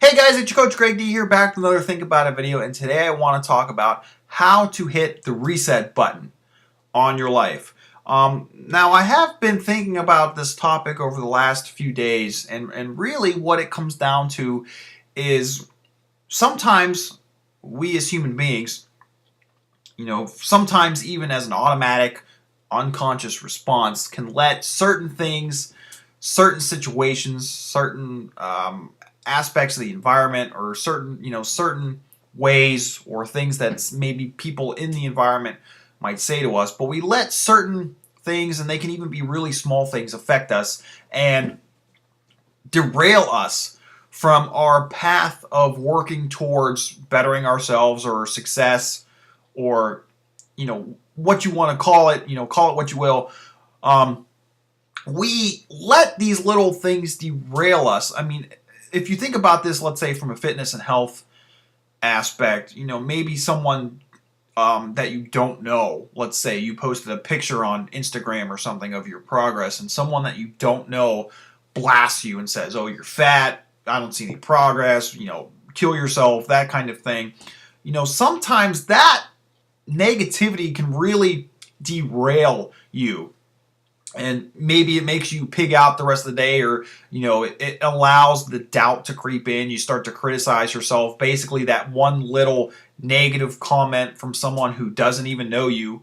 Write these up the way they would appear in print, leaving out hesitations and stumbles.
Hey guys, it's your Coach Greg D here, back with another Think About It video, and today I want to talk about how to hit the reset button on your life. Now, I have been thinking about this topic over the last few days, and really what it comes down to is sometimes we as human beings, sometimes even as an automatic, unconscious response, can let certain things, certain situations, certain aspects of the environment, or certain ways or things that maybe people in the environment might say to us, but we let certain things, and they can even be really small things, affect us and derail us from our path of working towards bettering ourselves or success, or what you want to call it, call it what you will. We let these little things derail us. I mean, if you think about this, let's say from a fitness and health aspect, maybe someone that you don't know, let's say you posted a picture on Instagram or something of your progress, and someone that you don't know blasts you and says, "Oh, you're fat, I don't see any progress, kill yourself," that kind of thing. Sometimes that negativity can really derail you. And maybe it makes you pig out the rest of the day, or it allows the doubt to creep in. You start to criticize yourself. Basically, that one little negative comment from someone who doesn't even know you,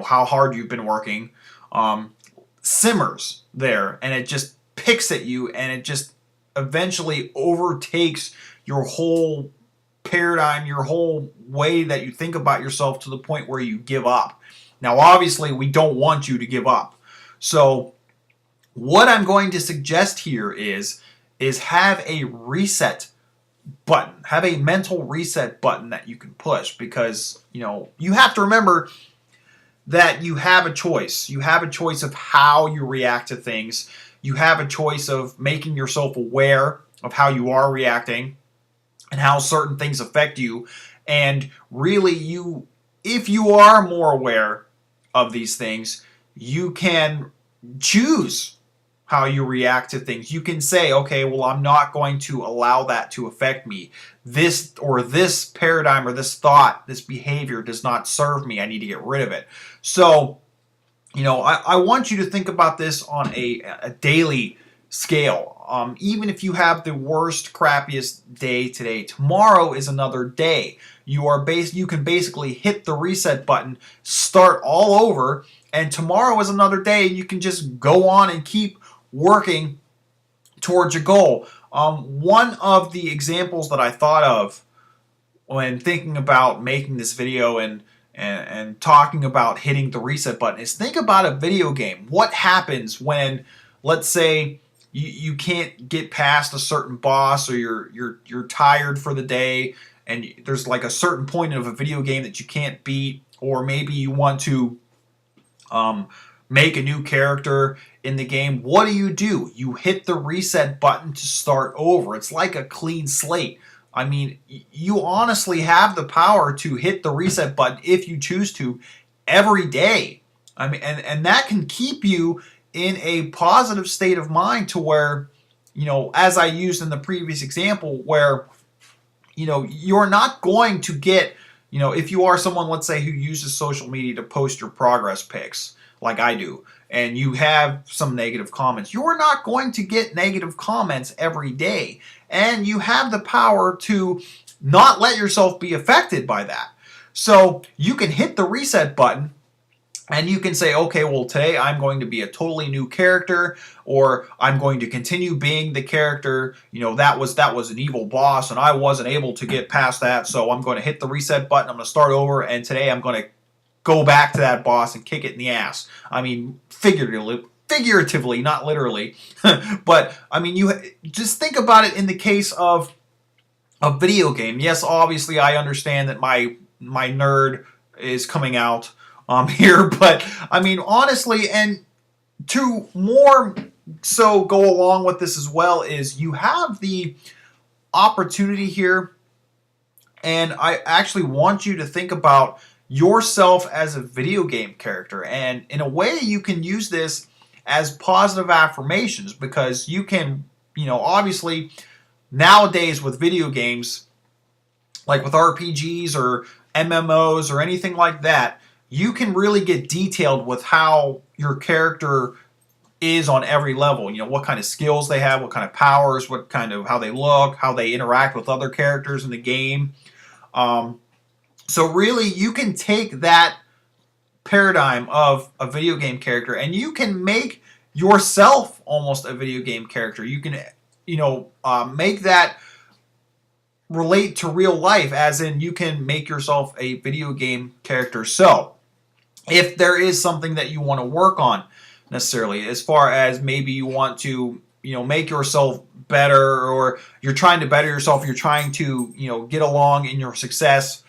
how hard you've been working, simmers there, and it just picks at you, and it just eventually overtakes your whole paradigm, your whole way that you think about yourself, to the point where you give up. Now, obviously, we don't want you to give up. So what I'm going to suggest here is have a reset button. Have a mental reset button that you can push, because you have to remember that you have a choice. You have a choice of how you react to things. You have a choice of making yourself aware of how you are reacting and how certain things affect you. And really, if you are more aware of these things, you can choose how you react to things. You can say, okay, well, I'm not going to allow that to affect me. This paradigm, or this thought, this behavior does not serve me. I need to get rid of it. So, I want you to think about this on a daily scale. Even if you have the worst, crappiest day today, tomorrow is another day. You can basically hit the reset button, start all over, and tomorrow is another day. You can just go on and keep working towards your goal. One of the examples that I thought of when thinking about making this video and talking about hitting the reset button is, think about a video game. What happens when, let's say, you can't get past a certain boss, or you're tired for the day, and there's like a certain point of a video game that you can't beat, or maybe you want to make a new character in the game. What do? You hit the reset button to start over. It's like a clean slate. I mean, you honestly have the power to hit the reset button if you choose to every day. I mean, and that can keep you in a positive state of mind, to where, as I used in the previous example, where you're not going to get, if you are someone, let's say, who uses social media to post your progress pics, like I do, and you have some negative comments, you're not going to get negative comments every day. And you have the power to not let yourself be affected by that. So you can hit the reset button, and you can say, okay, well, today I'm going to be a totally new character, or I'm going to continue being the character. That was an evil boss, and I wasn't able to get past that, so I'm going to hit the reset button. I'm going to start over, and today I'm going to go back to that boss and kick it in the ass. I mean, figuratively, not literally. But I mean, you just think about it in the case of a video game. Yes, obviously, I understand that my nerd is coming out here, but I mean, honestly, and to more so go along with this as well, is you have the opportunity here, and I actually want you to think about yourself as a video game character, and in a way you can use this as positive affirmations, because you can, obviously nowadays with video games, like with RPGs or MMOs or anything like that, you can really get detailed with how your character is on every level. You know, what kind of skills they have, what kind of powers, what kind of, how they look, how they interact with other characters in the game. So really, you can take that paradigm of a video game character and you can make yourself almost a video game character. You can, make that relate to real life, as in you can make yourself a video game character. So if there is something that you want to work on necessarily, as far as maybe you want to, make yourself better, or you're trying to better yourself, you're trying to, get along in your success,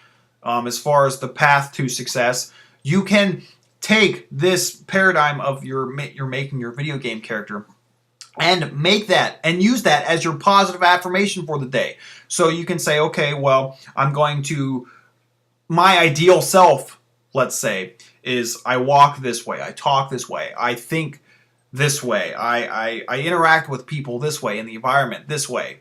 as far as the path to success, you can take this paradigm of you're making your video game character and make that and use that as your positive affirmation for the day. So you can say, okay, well, I'm going to, my ideal self, let's say, is I walk this way, I talk this way, I think this way, I interact with people this way, in the environment this way,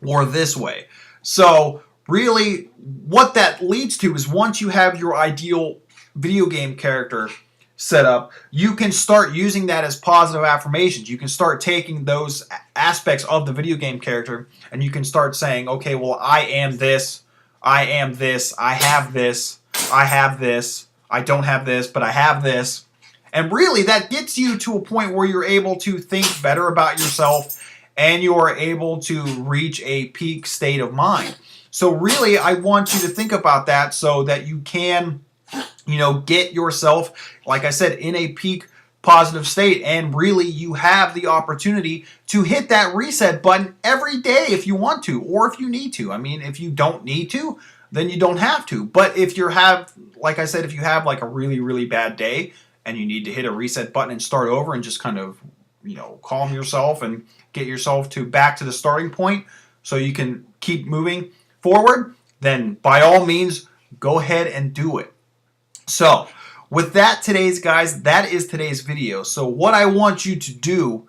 or this way. So really, what that leads to is once you have your ideal video game character set up, you can start using that as positive affirmations. You can start taking those aspects of the video game character and you can start saying, okay, well, I am this, I am this, I have this, I have this, I don't have this, but I have this. And really, that gets you to a point where you're able to think better about yourself and you are able to reach a peak state of mind. So really, I want you to think about that so that you can, get yourself, like I said, in a peak positive state. And really, you have the opportunity to hit that reset button every day if you want to, or if you need to. I mean, if you don't need to, then you don't have to. But if you have, like I said, if you have like a really, really bad day and you need to hit a reset button and start over and just kind of, calm yourself and get yourself back to the starting point so you can keep moving forward, then by all means, go ahead and do it. So with that, that is today's video. So what I want you to do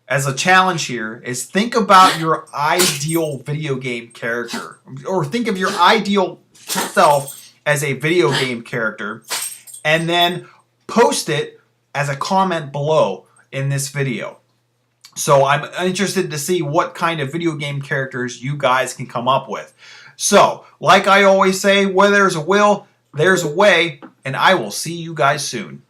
as a challenge here is think about your ideal video game character, or think of your ideal self as a video game character, and then post it as a comment below in this video. So I'm interested to see what kind of video game characters you guys can come up with. So, like I always say, where there's a will, there's a way, and I will see you guys soon.